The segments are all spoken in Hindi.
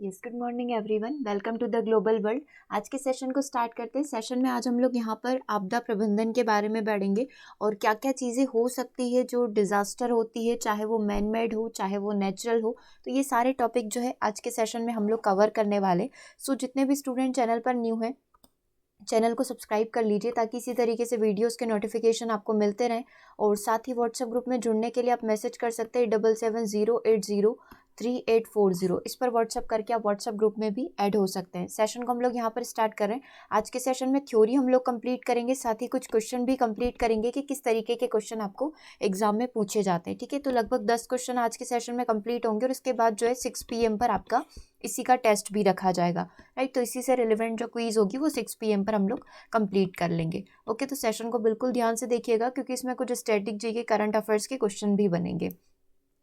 Yes, good morning everyone, welcome to the global world. आज के सेशन को स्टार्ट करते हैं। सेशन में आज हम लोग यहाँ पर आपदा प्रबंधन के बारे में बढ़ेंगे और क्या क्या चीज़ें हो सकती है जो डिज़ास्टर होती है, चाहे वो मैन मेड हो चाहे वो नेचुरल हो। तो ये सारे टॉपिक जो है आज के सेशन में हम लोग कवर करने वाले। सो जितने भी स्टूडेंट चैनल पर न्यू हैं, चैनल को सब्सक्राइब कर लीजिए ताकि इसी तरीके से वीडियोस के नोटिफिकेशन आपको मिलते रहें। और साथ ही व्हाट्सएप ग्रुप में जुड़ने के लिए आप मैसेज कर सकते हैं 7708033840। इस पर व्हाट्सएप करके आप व्हाट्सएप ग्रुप में भी ऐड हो सकते हैं। सेशन को हम लोग यहाँ पर स्टार्ट कर रहे हैं। आज के सेशन में थ्योरी हम लोग कंप्लीट करेंगे, साथ ही कुछ क्वेश्चन भी कंप्लीट करेंगे कि किस तरीके के क्वेश्चन आपको एग्जाम में पूछे जाते हैं। ठीक है, तो लगभग 10 क्वेश्चन आज के सेशन में कंप्लीट होंगे और इसके बाद जो है 6 PM पर आपका इसी का टेस्ट भी रखा जाएगा। राइट, तो इसी से रिलेवेंट जो क्वीज होगी वो 6 PM पर हम लोग कंप्लीट कर लेंगे। ओके, तो सेशन को बिल्कुल ध्यान से देखिएगा क्योंकि इसमें कुछ स्टैटिक जीके करंट अफेयर्स के क्वेश्चन भी बनेंगे।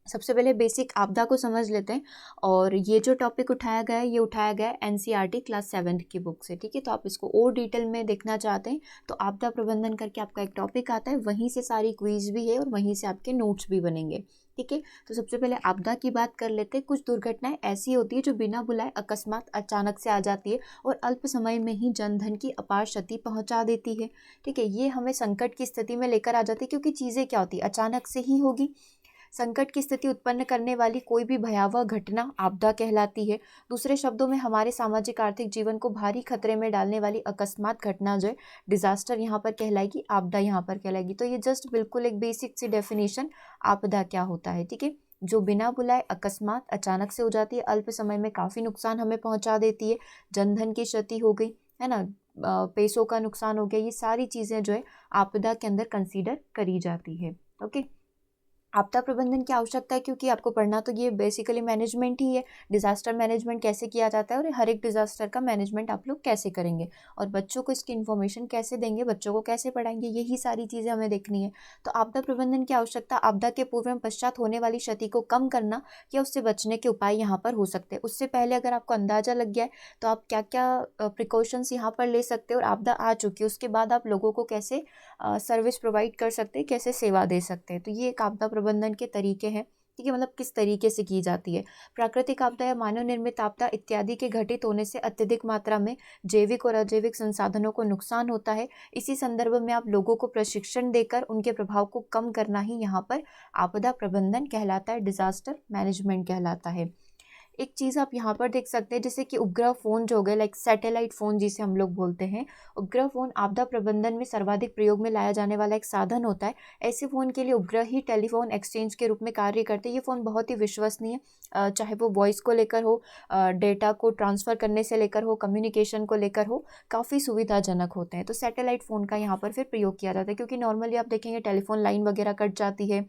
सबसे पहले बेसिक आपदा को समझ लेते हैं। और ये जो टॉपिक उठाया गया है ये उठाया गया है NCERT क्लास 7 की बुक से। ठीक है, तो आप इसको और डिटेल में देखना चाहते हैं तो आपदा प्रबंधन करके आपका एक टॉपिक आता है, वहीं से सारी क्विज भी है और वहीं से आपके नोट्स भी बनेंगे। ठीक है, तो सबसे पहले आपदा की बात कर लेते हैं। कुछ दुर्घटनाएं ऐसी होती है जो बिना बुलाए अकस्मात अचानक से आ जाती है और अल्प समय में ही जनधन की अपार क्षति पहुंचा देती है। ठीक है, ये हमें संकट की स्थिति में लेकर आ जाती है क्योंकि चीज़ें क्या होती है, अचानक से ही होगी। संकट की स्थिति उत्पन्न करने वाली कोई भी भयावह घटना आपदा कहलाती है। दूसरे शब्दों में हमारे सामाजिक आर्थिक जीवन को भारी खतरे में डालने वाली अकस्मात घटना जो है डिजास्टर यहाँ पर कहलाएगी, आपदा यहाँ पर कहलाएगी। तो ये जस्ट बिल्कुल एक बेसिक सी डेफिनेशन आपदा क्या होता है। ठीक है, जो बिना बुलाए अकस्मात अचानक से हो जाती है, अल्प समय में काफ़ी नुकसान हमें पहुंचा देती है। जनधन की क्षति हो गई है ना, पैसों का नुकसान हो गया, ये सारी चीज़ें जो है आपदा के अंदर कंसीडर करी जाती है। ओके, आपदा प्रबंधन की आवश्यकता है क्योंकि आपको पढ़ना तो ये बेसिकली मैनेजमेंट ही है। डिजास्टर मैनेजमेंट कैसे किया जाता है और हर एक डिजास्टर का मैनेजमेंट आप लोग कैसे करेंगे और बच्चों को इसकी इन्फॉर्मेशन कैसे देंगे, बच्चों को कैसे पढ़ाएंगे, यही सारी चीज़ें हमें देखनी है। तो आपदा प्रबंधन की आवश्यकता आपदा के पूर्व एवं पश्चात होने वाली क्षति को कम करना या उससे बचने के उपाय यहाँ पर हो सकते हैं। उससे पहले अगर आपको अंदाजा लग गया है तो आप क्या क्या प्रिकॉशंस यहाँ पर ले सकते हैं और आपदा आ चुकी है उसके बाद आप लोगों को कैसे सर्विस प्रोवाइड कर सकते हैं, कैसे सेवा दे सकते हैं। तो ये एक आपदा प्रबंधन के तरीके हैं। ठीक है, मतलब किस तरीके से की जाती है। प्राकृतिक आपदा या मानव निर्मित आपदा इत्यादि के घटित होने से अत्यधिक मात्रा में जैविक और अजैविक संसाधनों को नुकसान होता है। इसी संदर्भ में आप लोगों को प्रशिक्षण देकर उनके प्रभाव को कम करना ही यहाँ पर आपदा प्रबंधन कहलाता है, डिजास्टर मैनेजमेंट कहलाता है। एक चीज़ आप यहाँ पर देख सकते हैं जैसे कि उपग्रह फ़ोन जो हो गए, लाइक सैटेलाइट फ़ोन जिसे हम लोग बोलते हैं। उपग्रह फ़ोन आपदा प्रबंधन में सर्वाधिक प्रयोग में लाया जाने वाला एक साधन होता है। ऐसे फ़ोन के लिए उपग्रह ही टेलीफोन एक्सचेंज के रूप में कार्य करते हैं। ये फ़ोन बहुत ही विश्वसनीय, चाहे वो वॉइस को लेकर हो, डेटा को ट्रांसफ़र करने से लेकर हो, कम्युनिकेशन को लेकर हो, काफ़ी सुविधाजनक होते हैं। तो सैटेलाइट फ़ोन का यहाँ पर फिर प्रयोग किया जाता है क्योंकि नॉर्मली आप देखेंगे टेलीफोन लाइन वगैरह कट जाती है,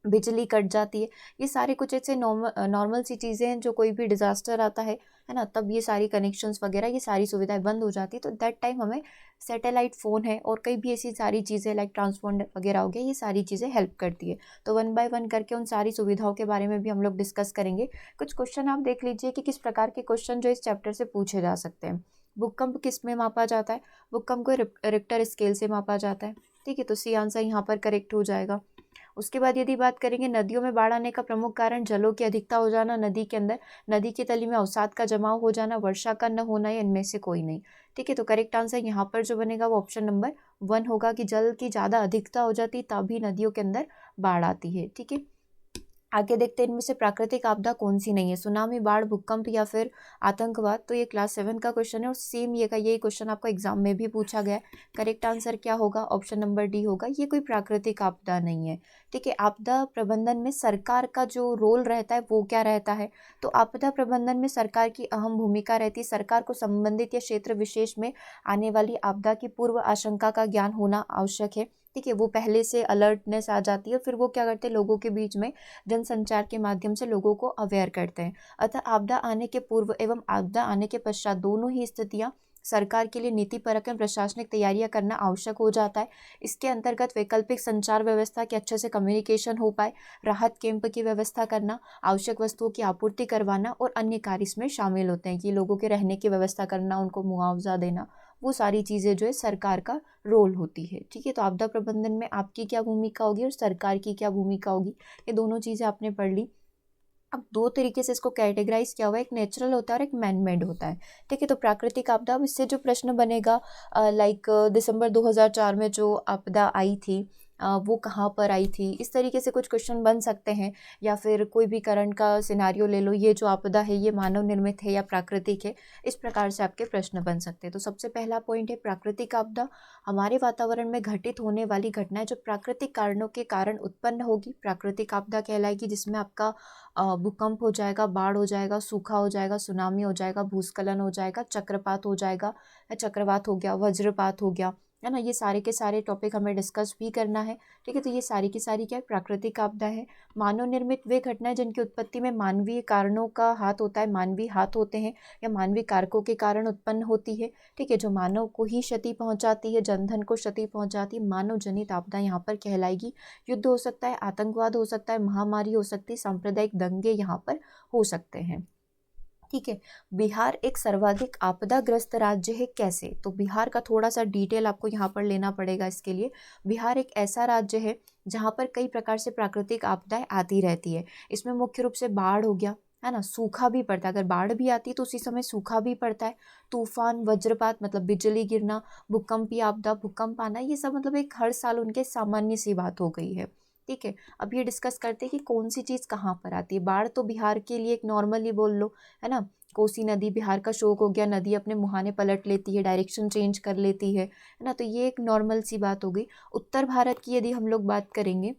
बिजली कट जाती है, ये सारे कुछ ऐसे नॉर्मल सी चीज़ें हैं जो कोई भी डिज़ास्टर आता है ना, तब ये सारी कनेक्शंस वगैरह ये सारी सुविधाएं बंद हो जाती है। तो दैट टाइम हमें सैटेलाइट फ़ोन है और कई भी ऐसी सारी चीज़ें लाइक ट्रांसपोंडर वगैरह हो गया, ये सारी चीज़ें हेल्प करती है। तो वन बाय वन करके उन सारी सुविधाओं के बारे में भी हम लोग डिस्कस करेंगे। कुछ क्वेश्चन आप देख लीजिए कि किस प्रकार के क्वेश्चन जो इस चैप्टर से पूछे जा सकते हैं। भूकंप किस में मापा जाता है? भूकंप को रिक्टर स्केल से मापा जाता है। ठीक है, तो सी आंसर यहाँ पर करेक्ट हो जाएगा। उसके बाद यदि बात करेंगे नदियों में बाढ़ आने का प्रमुख कारण जलों की अधिकता हो जाना, नदी के अंदर नदी की तली में अवसाद का जमाव हो जाना, वर्षा का न होना, या इनमें से कोई नहीं। ठीक है, तो करेक्ट आंसर यहाँ पर जो बनेगा वो ऑप्शन नंबर 1 होगा कि जल की ज़्यादा अधिकता हो जाती तभी नदियों के अंदर बाढ़ आती है। ठीक है, आगे देखते हैं इनमें से प्राकृतिक आपदा कौन सी नहीं है, सुनामी, बाढ़, भूकंप या फिर आतंकवाद। तो ये क्लास 7 का क्वेश्चन है और सेम यही क्वेश्चन आपको एग्जाम में भी पूछा गया है। करेक्ट आंसर क्या होगा? ऑप्शन नंबर डी होगा, ये कोई प्राकृतिक आपदा नहीं है। ठीक है, आपदा प्रबंधन में सरकार का जो रोल रहता है वो क्या रहता है? तो आपदा प्रबंधन में सरकार की अहम भूमिका रहती है। सरकार को संबंधित या क्षेत्र विशेष में आने वाली आपदा की पूर्व आशंका का ज्ञान होना आवश्यक है। ठीक है, वो पहले से अलर्टनेस आ जाती है, फिर वो क्या करते हैं, लोगों के बीच में जनसंचार के माध्यम से लोगों को अवेयर करते हैं। अतः आपदा आने के पूर्व एवं आपदा आने के पश्चात दोनों ही स्थितियां सरकार के लिए नीतिपरक एवं प्रशासनिक तैयारियां करना आवश्यक हो जाता है। इसके अंतर्गत वैकल्पिक संचार व्यवस्था के अच्छे से कम्युनिकेशन हो पाए, राहत कैंप की व्यवस्था करना, आवश्यक वस्तुओं की आपूर्ति करवाना और अन्य कार्य इसमें शामिल होते हैं कि लोगों के रहने की व्यवस्था करना, उनको मुआवजा देना, वो सारी चीज़ें जो है सरकार का रोल होती है। ठीक है, तो आपदा प्रबंधन में आपकी क्या भूमिका होगी और सरकार की क्या भूमिका होगी, ये दोनों चीज़ें आपने पढ़ ली। अब दो तरीके से इसको कैटेगराइज किया हुआ है, एक नेचुरल होता है और एक मैन मेड होता है। ठीक है, तो प्राकृतिक आपदा, अब इससे जो प्रश्न बनेगा लाइक दिसंबर 2004 में जो आपदा आई थी वो कहाँ पर आई थी, इस तरीके से कुछ क्वेश्चन बन सकते हैं। या फिर कोई भी करंट का सिनारियो ले लो, ये जो आपदा है ये मानव निर्मित है या प्राकृतिक है, इस प्रकार से आपके प्रश्न बन सकते हैं। तो सबसे पहला पॉइंट है प्राकृतिक आपदा, हमारे वातावरण में घटित होने वाली घटनाएं जो प्राकृतिक कारणों के कारण उत्पन्न होगी, प्राकृतिक आपदा कहलाएगी। जिसमें आपका भूकंप हो जाएगा, बाढ़ हो जाएगा, सूखा हो जाएगा, सुनामी हो जाएगा, भूस्खलन हो जाएगा, चक्रपात हो जाएगा, या चक्रवात हो गया, वज्रपात हो गया, है ना। ये सारे के सारे टॉपिक हमें डिस्कस भी करना है। ठीक है, तो ये सारी की सारी क्या है, प्राकृतिक आपदा है। मानव निर्मित वे घटनाएं जिनकी उत्पत्ति में मानवीय कारणों का हाथ होता है, मानवीय हाथ होते हैं या मानवीय कारकों के कारण उत्पन्न होती है। ठीक है, जो मानव को ही क्षति पहुंचाती है, जनधन को क्षति पहुंचाती है, मानव जनित आपदा यहाँ पर कहलाएगी। युद्ध हो सकता है, आतंकवाद हो सकता है, महामारी हो सकती है, सांप्रदायिक दंगे यहाँ पर हो सकते हैं। ठीक है, बिहार एक सर्वाधिक आपदाग्रस्त राज्य है, कैसे? तो बिहार का थोड़ा सा डिटेल आपको यहाँ पर लेना पड़ेगा इसके लिए। बिहार एक ऐसा राज्य है जहाँ पर कई प्रकार से प्राकृतिक आपदाएं आती रहती है। इसमें मुख्य रूप से बाढ़ हो गया, है ना, सूखा भी पड़ता है, अगर बाढ़ भी आती है तो उसी समय सूखा भी पड़ता है, तूफान, वज्रपात मतलब बिजली गिरना, भूकंपीय आपदा, भूकंप आना, ये सब मतलब एक हर साल उनके सामान्य सी बात हो गई है। ठीक है, अब ये डिस्कस करते हैं कि कौन सी चीज़ कहाँ पर आती है। बाढ़ तो बिहार के लिए एक नॉर्मली बोल लो, है ना। कोसी नदी बिहार का शोक हो गया, नदी अपने मुहाने पलट लेती है, डायरेक्शन चेंज कर लेती है ना, तो ये एक नॉर्मल सी बात हो गई। उत्तर भारत की यदि हम लोग बात करेंगे,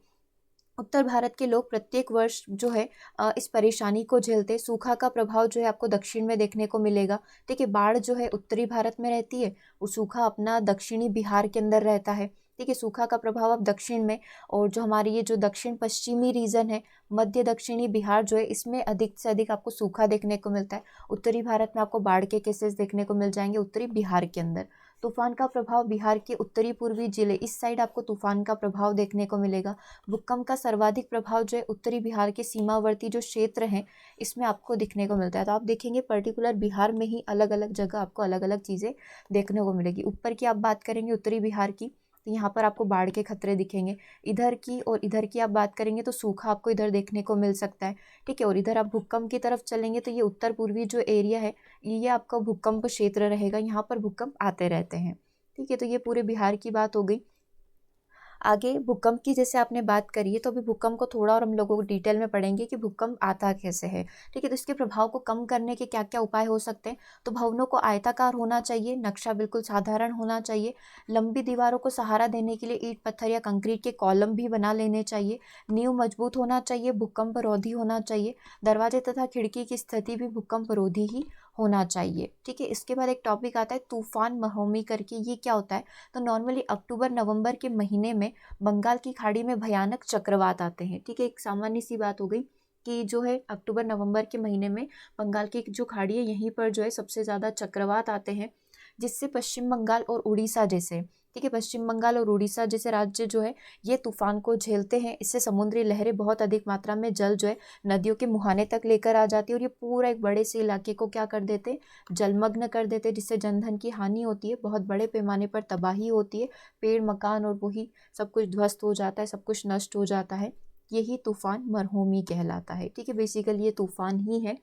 उत्तर भारत के लोग प्रत्येक वर्ष जो है इस परेशानी को झेलते हैं। सूखा का प्रभाव जो है आपको दक्षिण में देखने को मिलेगा। ठीक है, बाढ़ जो है उत्तरी भारत में रहती है और सूखा अपना दक्षिणी बिहार के अंदर रहता है। ठीक है, सूखा का प्रभाव अब दक्षिण में, और जो हमारी ये जो दक्षिण पश्चिमी रीजन है, मध्य दक्षिणी बिहार जो है, इसमें अधिक से अधिक आपको सूखा देखने को मिलता है। उत्तरी भारत में आपको बाढ़ के केसेस देखने को मिल जाएंगे उत्तरी बिहार के अंदर। तूफान का प्रभाव बिहार के उत्तरी पूर्वी जिले, इस साइड आपको तूफान का प्रभाव देखने को मिलेगा। भूकंप का सर्वाधिक प्रभाव जो है उत्तरी बिहार के सीमावर्ती जो क्षेत्र हैं, इसमें आपको दिखने को मिलता है। तो आप देखेंगे पर्टिकुलर बिहार में ही अलग अलग जगह आपको अलग अलग चीज़ें देखने को मिलेगी। ऊपर की आप बात करेंगे उत्तरी बिहार की, तो यहाँ पर आपको बाढ़ के खतरे दिखेंगे। इधर की और इधर की आप बात करेंगे तो सूखा आपको इधर देखने को मिल सकता है। ठीक है, और इधर आप भूकंप की तरफ चलेंगे तो ये उत्तर पूर्वी जो एरिया है, ये आपका भूकंप क्षेत्र रहेगा, यहाँ पर भूकंप आते रहते हैं। ठीक है, तो ये पूरे बिहार की बात हो गई। आगे भूकंप की जैसे आपने बात करी है, तो अभी भूकंप को थोड़ा और हम लोगों को डिटेल में पढ़ेंगे कि भूकंप आता कैसे है। ठीक है, तो इसके प्रभाव को कम करने के क्या क्या उपाय हो सकते हैं। तो भवनों को आयताकार होना चाहिए, नक्शा बिल्कुल साधारण होना चाहिए, लंबी दीवारों को सहारा देने के लिए ईंट पत्थर या कंक्रीट के कॉलम भी बना लेने चाहिए, नींव मजबूत होना चाहिए, भूकंप रोधी होना चाहिए, दरवाजे तथा खिड़की की स्थिति भी भूकंप रोधी ही होना चाहिए। ठीक है, इसके बाद एक टॉपिक आता है तूफान महोमी करके, ये क्या होता है। तो नॉर्मली अक्टूबर नवंबर के महीने में बंगाल की खाड़ी में भयानक चक्रवात आते हैं। ठीक है, एक सामान्य सी बात हो गई कि जो है अक्टूबर नवंबर के महीने में बंगाल की जो खाड़ी है, यहीं पर जो है सबसे ज़्यादा चक्रवात आते हैं, जिससे पश्चिम बंगाल और उड़ीसा जैसे, ठीक है, पश्चिम बंगाल और उड़ीसा जैसे राज्य जो है ये तूफान को झेलते हैं। इससे समुद्री लहरें बहुत अधिक मात्रा में जल जो है नदियों के मुहाने तक लेकर आ जाती है, और ये पूरा एक बड़े से इलाके को क्या कर देते, जलमग्न कर देते, जिससे जनधन की हानि होती है, बहुत बड़े पैमाने पर तबाही होती है, पेड़ मकान और वही सब कुछ ध्वस्त हो जाता है, सब कुछ नष्ट हो जाता है। यही तूफान मरहूमी कहलाता है। ठीक है, बेसिकली ये तूफान ही है।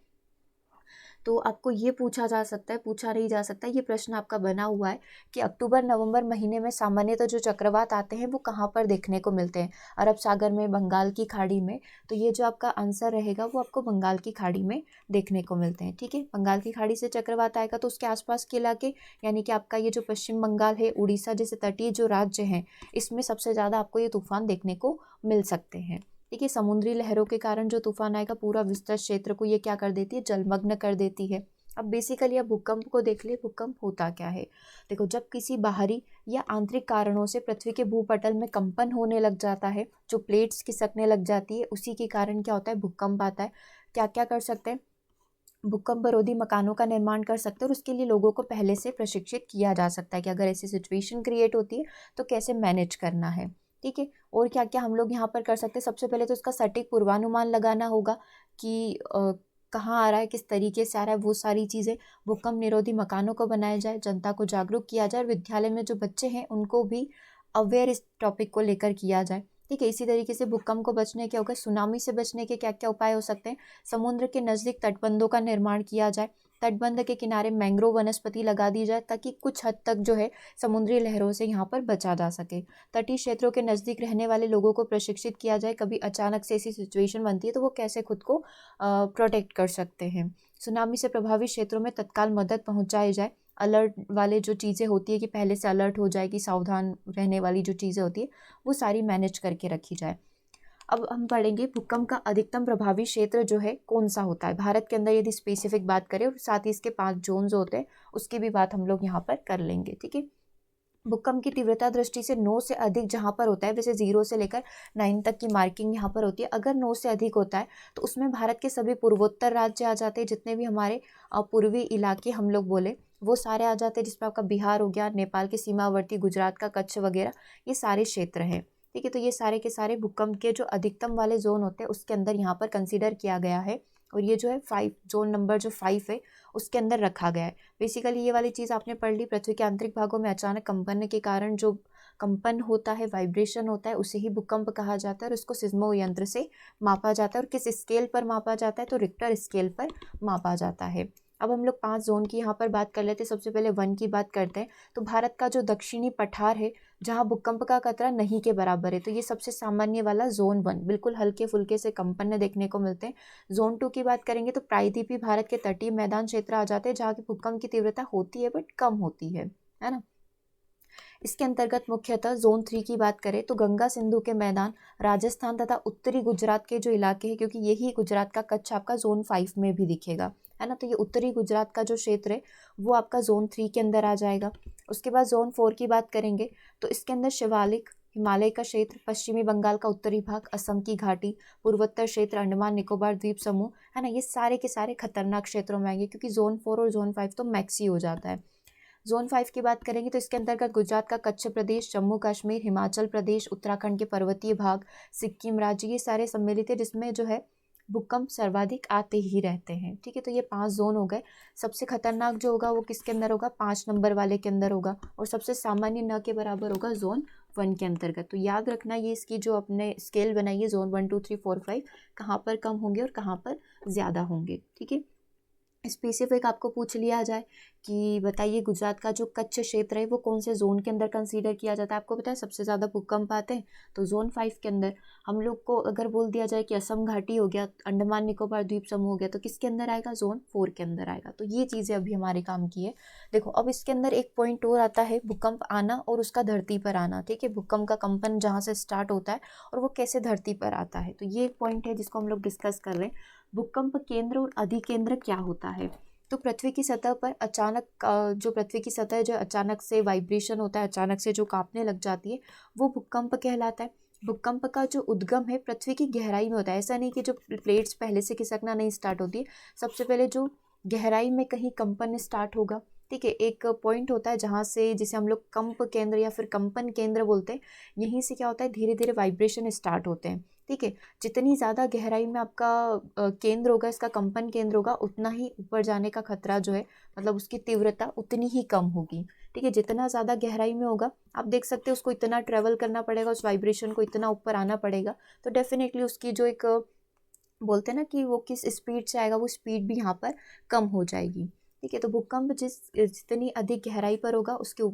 तो आपको ये पूछा जा सकता है, पूछा नहीं जा सकता, ये प्रश्न आपका बना हुआ है कि अक्टूबर नवंबर महीने में सामान्यतः जो चक्रवात आते हैं वो कहाँ पर देखने को मिलते हैं। अरब सागर में, बंगाल की खाड़ी में। तो ये जो आपका आंसर रहेगा वो आपको बंगाल की खाड़ी में देखने को मिलते हैं। ठीक है, बंगाल की खाड़ी से चक्रवात आएगा तो उसके आसपास के इलाके, यानी कि आपका ये जो पश्चिम बंगाल है, उड़ीसा जैसे तटीय जो राज्य हैं, इसमें सबसे ज़्यादा आपको ये तूफान देखने को मिल सकते हैं। ठीक है, समुद्री लहरों के कारण जो तूफान आएगा पूरा विस्तृत क्षेत्र को ये क्या कर देती है, जलमग्न कर देती है। अब बेसिकली अब भूकंप को देख ले, भूकंप होता क्या है। देखो, जब किसी बाहरी या आंतरिक कारणों से पृथ्वी के भूपटल में कंपन होने लग जाता है, जो प्लेट्स खिसकने लग जाती है, उसी के कारण क्या होता है, भूकंप आता है। क्या क्या कर सकते हैं, भूकंप रोधी मकानों का निर्माण कर सकते हैं, और उसके लिए लोगों को पहले से प्रशिक्षित किया जा सकता है कि अगर ऐसी सिचुएशन क्रिएट होती है तो कैसे मैनेज करना है। ठीक है, और क्या क्या हम लोग यहाँ पर कर सकते हैं, सबसे पहले तो इसका सटीक पूर्वानुमान लगाना होगा कि कहाँ आ रहा है, किस तरीके से आ रहा है, वो सारी चीज़ें। भूकंप निरोधी मकानों को बनाया जाए, जनता को जागरूक किया जाए, और विद्यालय में जो बच्चे हैं उनको भी अवेयर इस टॉपिक को लेकर किया जाए। ठीक है। इसी तरीके से भूकंप को बचने के हो गए, सुनामी से बचने के क्या क्या उपाय हो सकते हैं, समुद्र के नज़दीक तटबंधों का निर्माण किया जाए, तटबंध के किनारे मैंग्रोव वनस्पति लगा दी जाए ताकि कुछ हद तक जो है समुद्री लहरों से यहाँ पर बचा जा सके। तटीय क्षेत्रों के नज़दीक रहने वाले लोगों को प्रशिक्षित किया जाए, कभी अचानक से ऐसी सिचुएशन बनती है तो वो कैसे खुद को प्रोटेक्ट कर सकते हैं। सुनामी से प्रभावित क्षेत्रों में तत्काल मदद पहुँचाई जाए, अलर्ट वाले जो चीज़ें होती है कि पहले से अलर्ट हो जाए कि सावधान रहने वाली जो चीज़ें होती है वो सारी मैनेज करके रखी जाए। अब हम पढ़ेंगे भूकंप का अधिकतम प्रभावी क्षेत्र जो है कौन सा होता है भारत के अंदर, यदि स्पेसिफिक बात करें, और साथ ही इसके 5 जोन होते हैं उसकी भी बात हम लोग यहाँ पर कर लेंगे। ठीक है। भूकंप की तीव्रता दृष्टि से 9 से अधिक जहाँ पर होता है, वैसे 0 से लेकर 9 तक की मार्किंग यहाँ पर होती है। अगर 9 से अधिक होता है तो उसमें भारत के सभी पूर्वोत्तर राज्य आ जाते हैं, जितने भी हमारे पूर्वी इलाके हम लोग बोले वो सारे आ जाते हैं, जिसमें आपका बिहार हो गया, नेपाल के सीमावर्ती, गुजरात का कच्छ वगैरह, ये सारे क्षेत्र हैं। ठीक है। तो ये सारे के सारे भूकंप के जो अधिकतम वाले जोन होते हैं उसके अंदर यहाँ पर कंसिडर किया गया है, और ये जो है 5 जोन नंबर जो 5 है उसके अंदर रखा गया है। बेसिकली ये वाली चीज़ आपने पढ़ ली, पृथ्वी के आंतरिक भागों में अचानक कंपन के कारण जो कंपन होता है, वाइब्रेशन होता है, उसे ही भूकंप कहा जाता है, और उसको सिस्मो यंत्र से मापा जाता है। और किस स्केल पर मापा जाता है, तो रिक्टर स्केल पर मापा जाता है। अब हम लोग 5 जोन की यहाँ पर बात कर लेते हैं। सबसे पहले 1 की बात करते हैं। तो भारत का जो दक्षिणी पठार है जहाँ भूकंप का खतरा नहीं के बराबर है, तो ये सबसे सामान्य वाला जोन 1, बिल्कुल हल्के फुल्के से कंपन देखने को मिलते हैं। जोन 2 की बात करेंगे तो प्रायद्वीपीय भारत के तटीय मैदान क्षेत्र आ जाते हैं जहाँ की भूकंप की तीव्रता होती है बट कम होती है ना। इसके अंतर्गत मुख्यतः जोन 3 की बात करें तो गंगा सिंधु के मैदान, राजस्थान तथा उत्तरी गुजरात के जो इलाके हैं, क्योंकि यही गुजरात का कच्छ आपका जोन 5 में भी दिखेगा, है ना। तो ये उत्तरी गुजरात का जो क्षेत्र है वो आपका जोन 3 के अंदर आ जाएगा। उसके बाद जोन 4 की बात करेंगे तो इसके अंदर शिवालिक, हिमालय का क्षेत्र, पश्चिमी बंगाल का उत्तरी भाग, असम की घाटी, पूर्वोत्तर क्षेत्र, अंडमान निकोबार द्वीप समूह, है ना, ये सारे के सारे खतरनाक क्षेत्रों में आएंगे, क्योंकि जोन 4 और जोन 5 तो मैक्सी हो जाता है। जोन 5 की बात करेंगे तो इसके अंतर्गत गुजरात का कच्छ प्रदेश, जम्मू कश्मीर, हिमाचल प्रदेश, उत्तराखंड के पर्वतीय भाग, सिक्किम राज्य, ये सारे सम्मिलित है जिसमें जो है भूकंप सर्वाधिक आते ही रहते हैं। ठीक है। तो ये 5 जोन हो गए। सबसे खतरनाक जो होगा वो किसके अंदर होगा, 5 नंबर वाले के अंदर होगा, और सबसे सामान्य न के बराबर होगा जोन 1 के अंतर्गत। तो याद रखना ये इसकी जो अपने स्केल बनाई है जोन 1 2 3 4 5 कहाँ पर कम होंगे और कहाँ पर ज़्यादा होंगे। ठीक है। स्पेसिफिक आपको पूछ लिया जाए कि बताइए गुजरात का जो कच्छ क्षेत्र है वो कौन से जोन के अंदर कंसीडर किया जाता है, आपको पता है सबसे ज़्यादा भूकंप आते हैं तो जोन 5 के अंदर। हम लोग को अगर बोल दिया जाए कि असम घाटी हो गया, अंडमान निकोबार द्वीप समूह हो गया, तो किसके अंदर आएगा, जोन 4 के अंदर आएगा। तो ये चीज़ें अभी हमारे काम की है। देखो अब इसके अंदर एक पॉइंट और आता है, भूकंप आना और उसका धरती पर आना। ठीक है। भूकंप का कंपन जहाँ से स्टार्ट होता है और वो कैसे धरती पर आता है, तो ये एक पॉइंट है जिसको हम लोग डिस्कस कर रहे हैं। भूकंप केंद्र और अधिकेंद्र क्या होता है। तो पृथ्वी की सतह पर अचानक जो पृथ्वी की सतह जो अचानक से वाइब्रेशन होता है, अचानक से जो कांपने लग जाती है, वो भूकंप कहलाता है। भूकंप का जो उद्गम है पृथ्वी की गहराई में होता है। ऐसा नहीं कि जो प्लेट्स पहले से खिसकना नहीं स्टार्ट होती है, सबसे पहले जो गहराई में कहीं कंपन स्टार्ट होगा। ठीक है। एक पॉइंट होता है जहाँ से, जिसे हम लोग कंप केंद्र या फिर कंपन केंद्र बोलते हैं, यहीं से क्या होता है धीरे धीरे वाइब्रेशन स्टार्ट होते हैं। ठीक है। जितनी ज़्यादा गहराई में आपका केंद्र होगा, इसका कंपन केंद्र होगा, उतना ही ऊपर जाने का खतरा जो है, मतलब उसकी तीव्रता उतनी ही कम होगी। ठीक है। जितना ज़्यादा गहराई में होगा, आप देख सकते हैं उसको इतना ट्रेवल करना पड़ेगा, उस वाइब्रेशन को इतना ऊपर आना पड़ेगा, तो डेफिनेटली उसकी जो एक बोलते हैं ना कि वो किस स्पीड से आएगा, वो स्पीड भी यहाँ पर कम हो जाएगी। ठीक है। तो भूकंप जितनी अधिक गहराई पर होगा उसके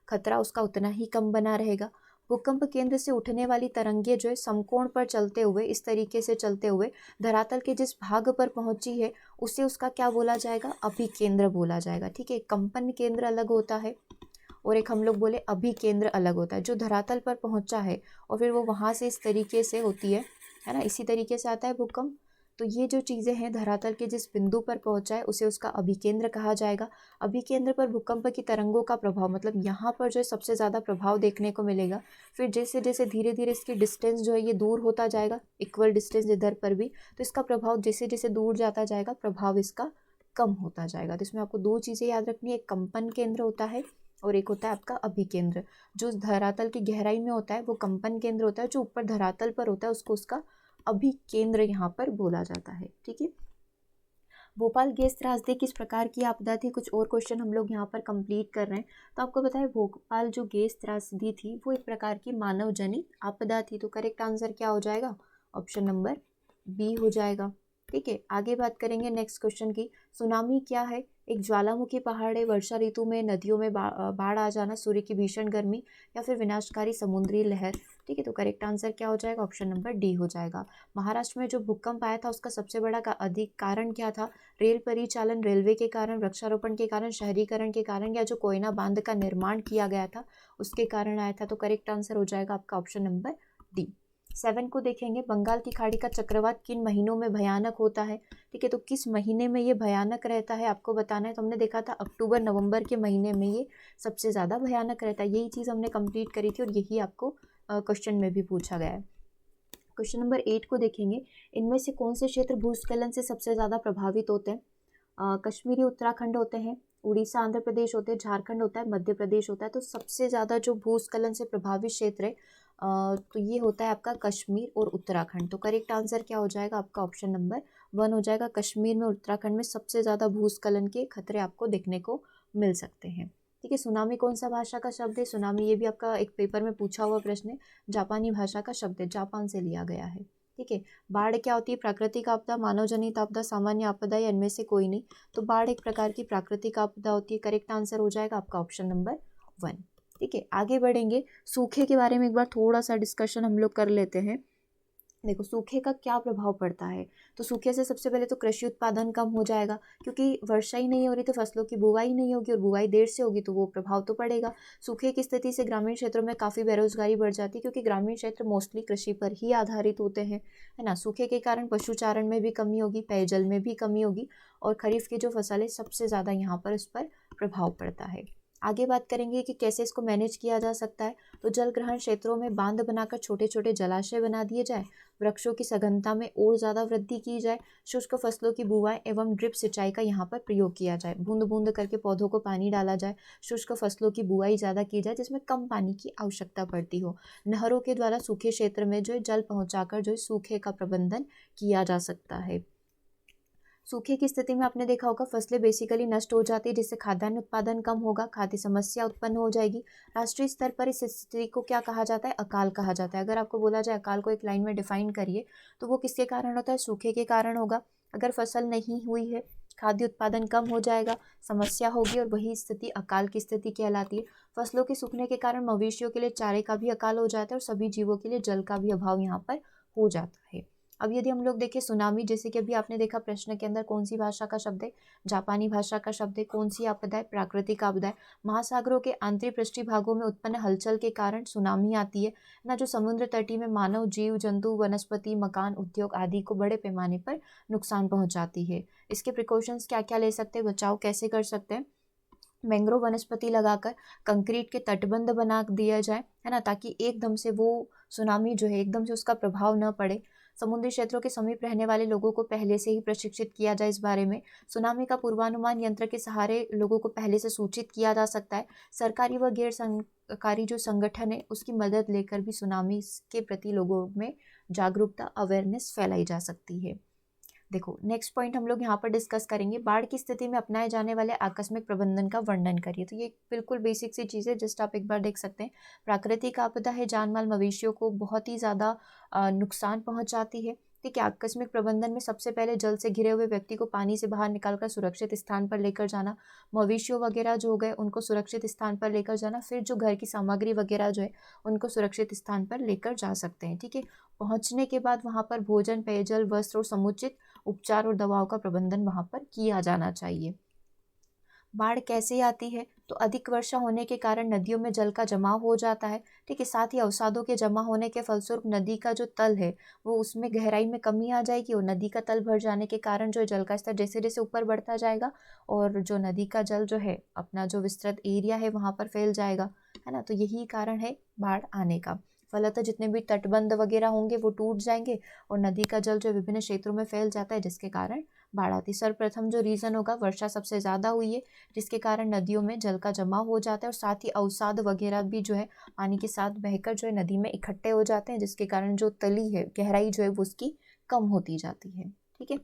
खतरा उसका उतना ही कम बना रहेगा। भूकंप केंद्र से उठने वाली तरंगे जो है समकोण पर चलते हुए, इस तरीके से चलते हुए धरातल के जिस भाग पर पहुंची है उसे उसका क्या बोला जाएगा, अभिकेंद्र बोला जाएगा। ठीक है। कंपन केंद्र अलग होता है और एक हम लोग बोले अभिकेंद्र अलग होता है, जो धरातल पर पहुंचा है और फिर वो वहां से इस तरीके से होती है ना, इसी तरीके से आता है भूकंप। तो ये जो चीज़ें हैं धरातल के जिस बिंदु पर पहुंचा है उसे उसका अभिकेंद्र कहा जाएगा। अभिकेंद्र पर भूकंप की तरंगों का प्रभाव, मतलब यहाँ पर जो है सबसे ज़्यादा प्रभाव देखने को मिलेगा। फिर जैसे जैसे धीरे धीरे इसकी डिस्टेंस जो है ये दूर होता जाएगा, इक्वल डिस्टेंस इधर पर भी, तो इसका प्रभाव जैसे जैसे दूर जाता जाएगा प्रभाव इसका कम होता जाएगा। तो इसमें आपको 2 चीज़ें याद रखनी है, एक कंपन केंद्र होता है और एक होता है आपका अभिकेंद्र। जो धरातल की गहराई में होता है वो कंपन केंद्र होता है, जो ऊपर धरातल पर होता है उसको उसका अभिकेंद्र यहाँ पर बोला जाता है। ठीक है। भोपाल गैस त्रासदी किस प्रकार की आपदा थी, कुछ और क्वेश्चन हम लोग यहाँ पर कंप्लीट कर रहे हैं। तो आपको पता है भोपाल जो गैस त्रासदी थी वो एक प्रकार की मानव जनित आपदा थी। तो करेक्ट आंसर क्या हो जाएगा, ऑप्शन नंबर बी हो जाएगा। ठीक है, आगे बात करेंगे नेक्स्ट क्वेश्चन की। सुनामी क्या है, एक ज्वालामुखी पहाड़ है, वर्षा ऋतु में नदियों में बाढ़ आ जाना, सूर्य की भीषण गर्मी, या फिर विनाशकारी समुद्री लहर। ठीक है, तो करेक्ट आंसर क्या हो जाएगा, ऑप्शन नंबर डी हो जाएगा। महाराष्ट्र में जो भूकंप आया था उसका सबसे बड़ा अधिक कारण क्या था, रेल परिचालन, रेलवे के कारण, वृक्षारोपण के कारण, शहरीकरण के कारण, या जो कोयना बांध का निर्माण किया गया था उसके कारण आया था। तो करेक्ट आंसर हो जाएगा आपका ऑप्शन नंबर डी। 7 को देखेंगे, बंगाल की खाड़ी का चक्रवात किन महीनों में भयानक होता है। ठीक है, तो किस महीने में ये भयानक रहता है आपको बताना है। तो हमने देखा था अक्टूबर नवंबर के महीने में ये सबसे ज़्यादा भयानक रहता है। यही चीज़ हमने कंप्लीट करी थी और यही आपको क्वेश्चन में भी पूछा गया है। क्वेश्चन नंबर 8 को देखेंगे, इनमें से कौन से क्षेत्र भूस्खलन से सबसे ज़्यादा प्रभावित होते हैं। कश्मीरी उत्तराखंड होते हैं, उड़ीसा आंध्र प्रदेश होते हैं, झारखंड होता है, मध्य प्रदेश होता है। तो सबसे ज़्यादा जो भूस्खलन से प्रभावित क्षेत्र है तो ये होता है आपका कश्मीर और उत्तराखंड। तो करेक्ट आंसर क्या हो जाएगा आपका, ऑप्शन नंबर 1 हो जाएगा। कश्मीर में, उत्तराखंड में सबसे ज़्यादा भूस्खलन के खतरे आपको देखने को मिल सकते हैं। ठीक है, सुनामी कौन सा भाषा का शब्द है। सुनामी ये भी आपका एक पेपर में पूछा हुआ प्रश्न है, जापानी भाषा का शब्द है, जापान से लिया गया है। ठीक है, बाढ़ क्या होती है, प्राकृतिक आपदा, मानव जनित आपदा, सामान्य आपदा, या इनमें से कोई नहीं। तो बाढ़ एक प्रकार की प्राकृतिक आपदा होती है। करेक्ट आंसर हो जाएगा आपका ऑप्शन नंबर 1। ठीक है, आगे बढ़ेंगे, सूखे के बारे में एक बार थोड़ा सा डिस्कशन हम लोग कर लेते हैं। देखो सूखे का क्या प्रभाव पड़ता है। तो सूखे से सबसे पहले तो कृषि उत्पादन कम हो जाएगा, क्योंकि वर्षा ही नहीं हो रही तो फसलों की बुवाई नहीं होगी, और बुवाई देर से होगी तो वो प्रभाव तो पड़ेगा। सूखे की स्थिति से ग्रामीण क्षेत्रों में काफ़ी बेरोजगारी बढ़ जाती है, क्योंकि ग्रामीण क्षेत्र मोस्टली कृषि पर ही आधारित होते हैं, है ना। सूखे के कारण पशुचारण में भी कमी होगी, पेयजल में भी कमी होगी, और खरीफ की जो फसल है सबसे ज़्यादा यहाँ पर उस पर प्रभाव पड़ता है। आगे बात करेंगे कि कैसे इसको मैनेज किया जा सकता है। तो जल ग्रहण क्षेत्रों में बांध बनाकर छोटे छोटे जलाशय बना दिए जाए, वृक्षों की सघनता में और ज़्यादा वृद्धि की जाए, शुष्क फसलों की बुवाई एवं ड्रिप सिंचाई का यहाँ पर प्रयोग किया जाए, बूंद बूंद करके पौधों को पानी डाला जाए, शुष्क फसलों की बुवाई ज़्यादा की जाए जिसमें कम पानी की आवश्यकता पड़ती हो। नहरों के द्वारा सूखे क्षेत्र में जो है जल पहुँचाकर जो है सूखे का प्रबंधन किया जा सकता है। सूखे की स्थिति में आपने देखा होगा फसलें बेसिकली नष्ट हो जाती है, जिससे खाद्यान्न उत्पादन कम होगा, खाद्य समस्या उत्पन्न हो जाएगी। राष्ट्रीय स्तर पर इस स्थिति को क्या कहा जाता है, अकाल कहा जाता है। अगर आपको बोला जाए अकाल को एक लाइन में डिफाइन करिए तो वो किसके कारण होता है, सूखे के कारण होगा। अगर फसल नहीं हुई है, खाद्य उत्पादन कम हो जाएगा, समस्या होगी, और वही स्थिति अकाल की स्थिति कहलाती है। फसलों के सूखने के कारण मवेशियों के लिए चारे का भी अकाल हो जाता है, और सभी जीवों के लिए जल का भी अभाव यहाँ पर हो जाता है। अब यदि हम लोग देखें सुनामी, जैसे कि अभी आपने देखा प्रश्न के अंदर कौन सी भाषा का शब्द है, जापानी भाषा का शब्द है। कौन सी आपदा है, प्राकृतिक आपदा है। महासागरों के आंतरिक पृष्ठीय भागों में उत्पन्न हलचल के कारण सुनामी आती है ना, जो समुद्र तटीय में मानव, जीव जंतु, वनस्पति, मकान, उद्योग आदि को बड़े पैमाने पर नुकसान पहुंचाती है। इसके प्रिकॉशंस क्या क्या ले सकते हैं, बचाव कैसे कर सकते हैं। मैंग्रोव वनस्पति लगाकर कंक्रीट के तटबंध बना दिया जाए, है ना, ताकि एकदम से वो सुनामी जो है एकदम से उसका प्रभाव न पड़े। समुद्री क्षेत्रों के समीप रहने वाले लोगों को पहले से ही प्रशिक्षित किया जाए इस बारे में। सुनामी का पूर्वानुमान यंत्र के सहारे लोगों को पहले से सूचित किया जा सकता है। सरकारी व गैर सरकारी जो संगठन है उसकी मदद लेकर भी सुनामी के प्रति लोगों में जागरूकता, अवेयरनेस फैलाई जा सकती है। देखो नेक्स्ट पॉइंट हम लोग यहाँ पर डिस्कस करेंगे, बाढ़ की स्थिति में अपनाए जाने वाले आकस्मिक प्रबंधन का वर्णन करिए। तो ये बिल्कुल बेसिक सी चीज़ है, जस्ट आप एक बार देख सकते हैं। प्राकृतिक आपदा है, जान माल मवेशियों को बहुत ही ज़्यादा नुकसान पहुँचाती है। ठीक है, आकस्मिक प्रबंधन में सबसे पहले जल से घिरे हुए व्यक्ति को पानी से बाहर निकालकर सुरक्षित स्थान पर लेकर जाना, मवेशियों वगैरह जो हो गए उनको सुरक्षित स्थान पर लेकर जाना, फिर जो घर की सामग्री वगैरह जो है उनको सुरक्षित स्थान पर लेकर जा सकते हैं। ठीक है, पहुँचने के बाद वहाँ पर भोजन, पेयजल, वस्त्र और समुचित उपचार और दवाओं का प्रबंधन वहाँ पर किया जाना चाहिए। बाढ़ कैसे आती है, तो अधिक वर्षा होने के कारण नदियों में जल का जमाव हो जाता है। ठीक है, साथ ही अवसादों के जमा होने के फलस्वरूप नदी का जो तल है वो उसमें गहराई में कमी आ जाएगी, और नदी का तल भर जाने के कारण जो जल का स्तर जैसे जैसे ऊपर बढ़ता जाएगा और जो नदी का जल जो है अपना जो विस्तृत एरिया है वहाँ पर फैल जाएगा, है ना। तो यही कारण है बाढ़ आने का। फलतः जितने भी तटबंध वगैरह होंगे वो टूट जाएंगे और नदी का जल जो विभिन्न क्षेत्रों में फैल जाता है, जिसके कारण बाढ़ आती। सर्वप्रथम जो रीज़न होगा, वर्षा सबसे ज़्यादा हुई है जिसके कारण नदियों में जल का जमाव हो जाता है, और साथ ही अवसाद वगैरह भी जो है पानी के साथ बहकर जो है नदी में इकट्ठे हो जाते हैं, जिसके कारण जो तली है, गहराई जो है वो उसकी कम होती जाती है। ठीक है,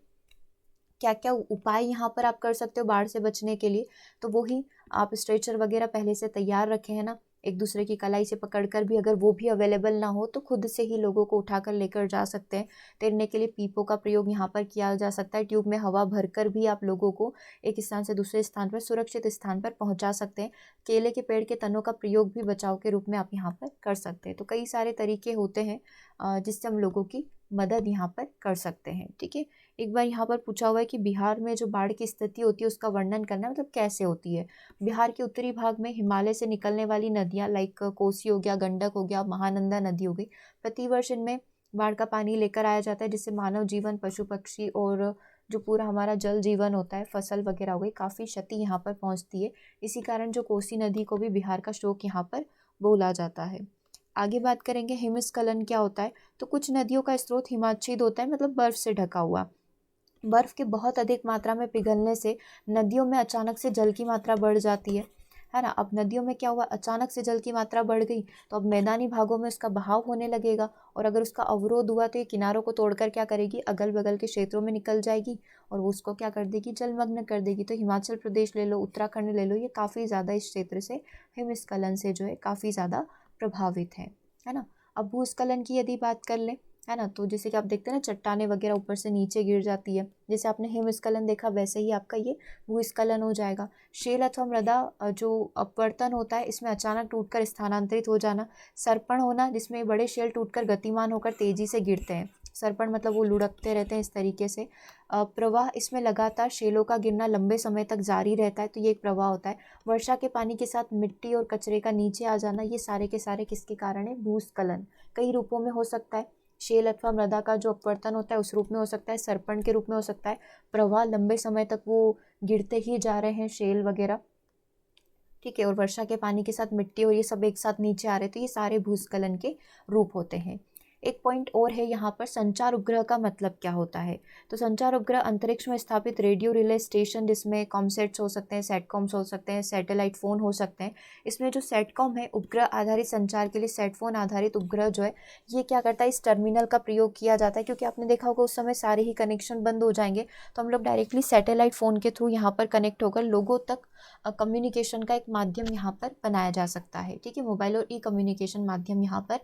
क्या क्या उपाय यहाँ पर आप कर सकते हो बाढ़ से बचने के लिए, तो वही आप स्ट्रेचर वगैरह पहले से तैयार रखे हैं ना, एक दूसरे की कलाई से पकड़कर भी, अगर वो भी अवेलेबल ना हो तो खुद से ही लोगों को उठाकर लेकर जा सकते हैं। तैरने के लिए पीपों का प्रयोग यहाँ पर किया जा सकता है, ट्यूब में हवा भरकर भी आप लोगों को एक स्थान से दूसरे स्थान पर सुरक्षित स्थान पर पहुँचा सकते हैं। केले के पेड़ के तनों का प्रयोग भी बचाव के रूप में आप यहाँ पर कर सकते हैं। तो कई सारे तरीके होते हैं जिससे हम लोगों की मदद यहाँ पर कर सकते हैं। ठीक है, एक बार यहाँ पर पूछा हुआ है कि बिहार में जो बाढ़ की स्थिति होती है उसका वर्णन करना, मतलब कैसे होती है। बिहार के उत्तरी भाग में हिमालय से निकलने वाली नदियाँ लाइक कोसी हो गया, गंडक हो गया, महानंदा नदी हो गई, प्रतिवर्ष इनमें बाढ़ का पानी लेकर आया जाता है, जिससे मानव जीवन, पशु पक्षी और जो पूरा हमारा जल जीवन होता है, फसल वगैरह हो गई, काफ़ी क्षति यहाँ पर पहुँचती है। इसी कारण जो कोसी नदी को भी बिहार का शोक यहाँ पर बोला जाता है। आगे बात करेंगे हिमस्खलन क्या होता है। तो कुछ नदियों का स्रोत हिमाच्छेद होता है, मतलब बर्फ से ढका हुआ। बर्फ के बहुत अधिक मात्रा में पिघलने से नदियों में अचानक से जल की मात्रा बढ़ जाती है ना। अब नदियों में क्या हुआ, अचानक से जल की मात्रा बढ़ गई तो अब मैदानी भागों में उसका बहाव होने लगेगा, और अगर उसका अवरोध हुआ तो ये किनारों को तोड़कर क्या करेगी, अगल बगल के क्षेत्रों में निकल जाएगी और वो उसको क्या कर देगी, जलमग्न कर देगी। तो हिमाचल प्रदेश ले लो, उत्तराखंड ले लो, ये काफ़ी ज़्यादा इस क्षेत्र से हिमस्खलन से जो है काफ़ी ज़्यादा प्रभावित है ना। अब भूस्खलन की यदि बात कर लें, है ना, तो जैसे कि आप देखते हैं ना, चट्टाने वगैरह ऊपर से नीचे गिर जाती है, जैसे आपने हिमस्खलन देखा वैसे ही आपका ये भूस्खलन हो जाएगा। शेल अथवा मृदा जो अपवर्तन होता है, इसमें अचानक टूटकर स्थानांतरित हो जाना। सर्पण होना, जिसमें बड़े शेल टूटकर गतिमान होकर तेजी से गिरते हैं। सर्पण मतलब वो लुढ़कते रहते हैं इस तरीके से। प्रवाह, इसमें लगातार शेलों का गिरना लंबे समय तक जारी रहता है, तो ये एक प्रवाह होता है। वर्षा के पानी के साथ मिट्टी और कचरे का नीचे आ जाना, ये सारे के सारे किसके कारण है, भूस्खलन। कई रूपों में हो सकता है, शेल अथवा मृदा का जो अपवर्तन होता है उस रूप में हो सकता है, सर्पण के रूप में हो सकता है, प्रवाह लंबे समय तक वो गिरते ही जा रहे हैं शेल वगैरह, ठीक है, और वर्षा के पानी के साथ मिट्टी और ये सब एक साथ नीचे आ रहे हैं, तो ये सारे भूस्खलन के रूप होते हैं। एक पॉइंट और है यहाँ पर, संचार उपग्रह का मतलब क्या होता है। तो संचार उपग्रह अंतरिक्ष में स्थापित रेडियो रिले स्टेशन, जिसमें कॉमसेट्स हो सकते हैं, सेटकॉम्स हो सकते हैं, सैटेलाइट फ़ोन हो सकते हैं। इसमें जो सेटकॉम है, उपग्रह आधारित संचार के लिए सेटफोन आधारित उपग्रह जो है, ये क्या करता है, इस टर्मिनल का प्रयोग किया जाता है, क्योंकि आपने देखा होगा उस समय सारे ही कनेक्शन बंद हो जाएंगे, तो हम लोग डायरेक्टली सैटेलाइट फ़ोन के थ्रू यहाँ पर कनेक्ट होकर लोगों तक कम्युनिकेशन का एक माध्यम यहाँ पर बनाया जा सकता है। ठीक है, मोबाइल और ई कम्युनिकेशन माध्यम यहाँ पर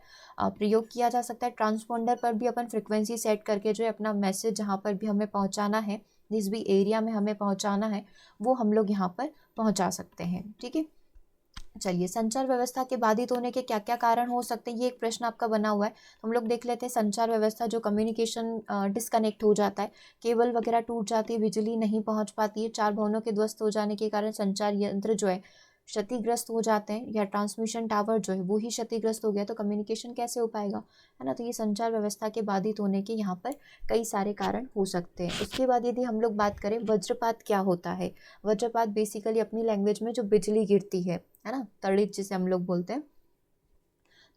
प्रयोग किया जा सकता है। ट्रांसपोंडर पर भी अपन फ्रिक्वेंसी सेट करके जो है अपना मैसेज जहाँ पर भी हमें पहुँचाना है, जिस भी एरिया में हमें पहुँचाना है, वो हम लोग यहाँ पर पहुँचा सकते हैं। ठीक है, चलिए, संचार व्यवस्था के बाधित होने के क्या क्या कारण हो सकते हैं, ये एक प्रश्न आपका बना हुआ है। हम लोग देख लेते हैं। संचार व्यवस्था, जो कम्युनिकेशन डिस्कनेक्ट हो जाता है, केबल वगैरह टूट जाती है, बिजली नहीं पहुंच पाती है, चार भवनों के ध्वस्त हो जाने के कारण संचार यंत्र जो है क्षतिग्रस्त हो जाते हैं, या ट्रांसमिशन टावर जो है वो ही क्षतिग्रस्त हो गया, तो कम्युनिकेशन कैसे हो पाएगा, है ना। तो ये संचार व्यवस्था के बाधित होने के यहाँ पर कई सारे कारण हो सकते हैं। उसके बाद यदि हम लोग बात करें, वज्रपात क्या होता है। वज्रपात बेसिकली अपनी लैंग्वेज में जो बिजली गिरती है ना, तड़ित जिसे हम लोग बोलते हैं।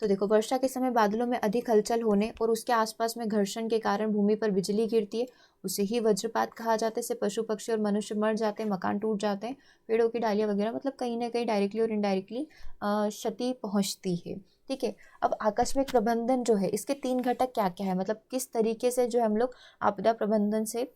तो देखो, वर्षा के समय बादलों में अधिक हलचल होने और उसके आसपास में घर्षण के कारण भूमि पर बिजली गिरती है, उसे ही वज्रपात कहा जाता है। इससे पशु पक्षी और मनुष्य मर जाते हैं, मकान टूट जाते हैं, पेड़ों की डालियाँ वगैरह, मतलब कहीं ना कहीं डायरेक्टली और इनडायरेक्टली क्षति पहुँचती है। ठीक है, अब आकस्मिक प्रबंधन जो है, इसके तीन घटक क्या क्या है, मतलब किस तरीके से जो हम लोग आपदा प्रबंधन से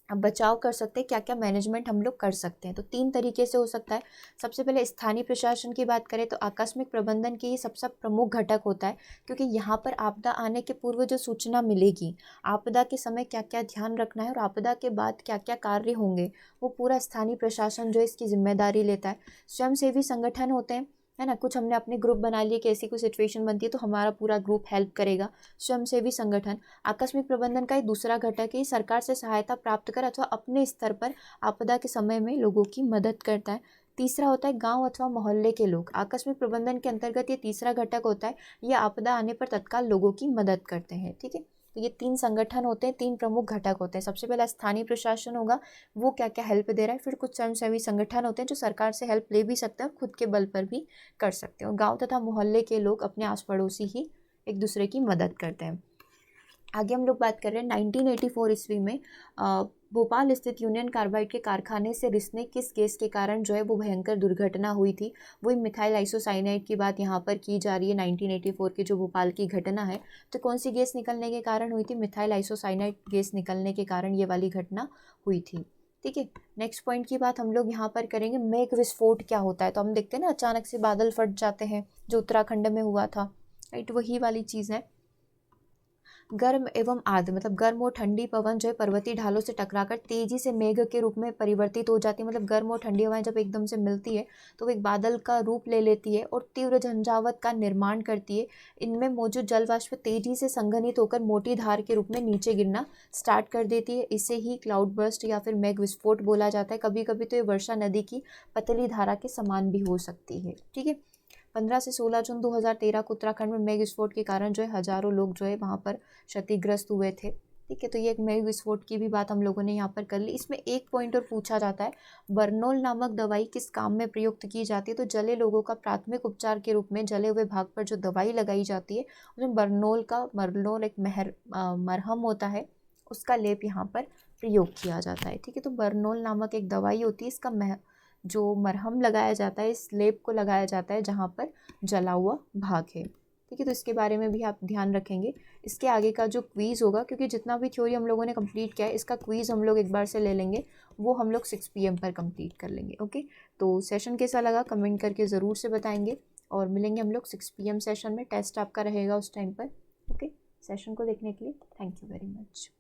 बचाव कर सकते हैं, क्या क्या मैनेजमेंट हम लोग कर सकते हैं। तो तीन तरीके से हो सकता है। सबसे पहले स्थानीय प्रशासन की बात करें तो आकस्मिक प्रबंधन की ये सबसे प्रमुख घटक होता है, क्योंकि यहाँ पर आपदा आने के पूर्व जो सूचना मिलेगी, आपदा के समय क्या क्या ध्यान रखना है और आपदा के बाद क्या क्या कार्य होंगे, वो पूरा स्थानीय प्रशासन जो है इसकी जिम्मेदारी लेता है। स्वयंसेवी संगठन होते हैं, है ना, कुछ हमने अपने ग्रुप बना लिए कि ऐसी कोई सिचुएशन बनती है तो हमारा पूरा ग्रुप हेल्प करेगा, स्वयंसेवी संगठन। आकस्मिक प्रबंधन का एक दूसरा घटक है, सरकार से सहायता प्राप्त कर अथवा अपने स्तर पर आपदा के समय में लोगों की मदद करता है। तीसरा होता है गांव अथवा मोहल्ले के लोग। आकस्मिक प्रबंधन के अंतर्गत ये तीसरा घटक होता है, ये आपदा आने पर तत्काल लोगों की मदद करते हैं। ठीक है, तो ये तीन संगठन होते हैं, तीन प्रमुख घटक होते हैं। सबसे पहला स्थानीय प्रशासन होगा, वो क्या क्या हेल्प दे रहा है। फिर कुछ स्वयंसेवी संगठन होते हैं जो सरकार से हेल्प ले भी सकते हैं और खुद के बल पर भी कर सकते हैं। और गाँव तथा मोहल्ले के लोग अपने आस पड़ोसी ही एक दूसरे की मदद करते हैं। आगे हम लोग बात कर रहे हैं 1984 ईस्वी में भोपाल स्थित यूनियन कार्बाइड के कारखाने से रिसने किस गैस के कारण जो है वो भयंकर दुर्घटना हुई थी? वही मिथाइल आइसोसाइनाइड की बात यहाँ पर की जा रही है 1984 की जो भोपाल की घटना है। तो कौन सी गैस निकलने के कारण हुई थी? मिथाइल आइसोसाइनाइड गैस निकलने के कारण ये वाली घटना हुई थी। ठीक है, नेक्स्ट पॉइंट की बात हम लोग यहाँ पर करेंगे, मेघ विस्फोट क्या होता है? तो हम देखते हैं ना अचानक से बादल फट जाते हैं, जो उत्तराखंड में हुआ था, राइट, वही वाली चीज़ है। गर्म एवं आर्द्र मतलब गर्म और ठंडी पवन जो है पर्वतीय ढालों से टकराकर तेजी से मेघ के रूप में परिवर्तित हो जाती है। मतलब गर्म और ठंडी हवाएं जब एकदम से मिलती है तो वो एक बादल का रूप ले लेती है और तीव्र झंझावात का निर्माण करती है। इनमें मौजूद जल वाष्प तेजी से संघनित होकर मोटी धार के रूप में नीचे गिरना स्टार्ट कर देती है। इसे ही क्लाउड बर्स्ट या फिर मेघ विस्फोट बोला जाता है। कभी कभी तो ये वर्षा नदी की पतली धारा के समान भी हो सकती है। ठीक है, 15 से 16 जून 2013 को उत्तराखंड में मेघ विस्फोट के कारण जो है हजारों लोग जो है वहाँ पर क्षतिग्रस्त हुए थे। ठीक है, तो ये एक मेघ विस्फोट की भी बात हम लोगों ने यहाँ पर कर ली। इसमें एक पॉइंट और पूछा जाता है, बर्नोल नामक दवाई किस काम में प्रयुक्त की जाती है? तो जले लोगों का प्राथमिक उपचार के रूप में जले हुए भाग पर जो दवाई लगाई जाती है उसमें बर्नोल एक मरहम होता है, उसका लेप यहाँ पर प्रयोग किया जाता है। ठीक है, तो बर्नोल नामक एक दवाई होती है, इसका जो मरहम लगाया जाता है, इस लेप को लगाया जाता है जहाँ पर जला हुआ भाग है। ठीक है, तो इसके बारे में भी आप ध्यान रखेंगे। इसके आगे का जो क्वीज़ होगा, क्योंकि जितना भी थ्योरी हम लोगों ने कंप्लीट किया है इसका क्वीज़ हम लोग एक बार से ले लेंगे, वो हम लोग 6 PM पर कंप्लीट कर लेंगे। ओके, तो सेशन कैसा लगा कमेंट करके ज़रूर से बताएंगे और मिलेंगे हम लोग 6 PM सेशन में। टेस्ट आपका रहेगा उस टाइम पर। ओके, सेशन को देखने के लिए थैंक यू वेरी मच।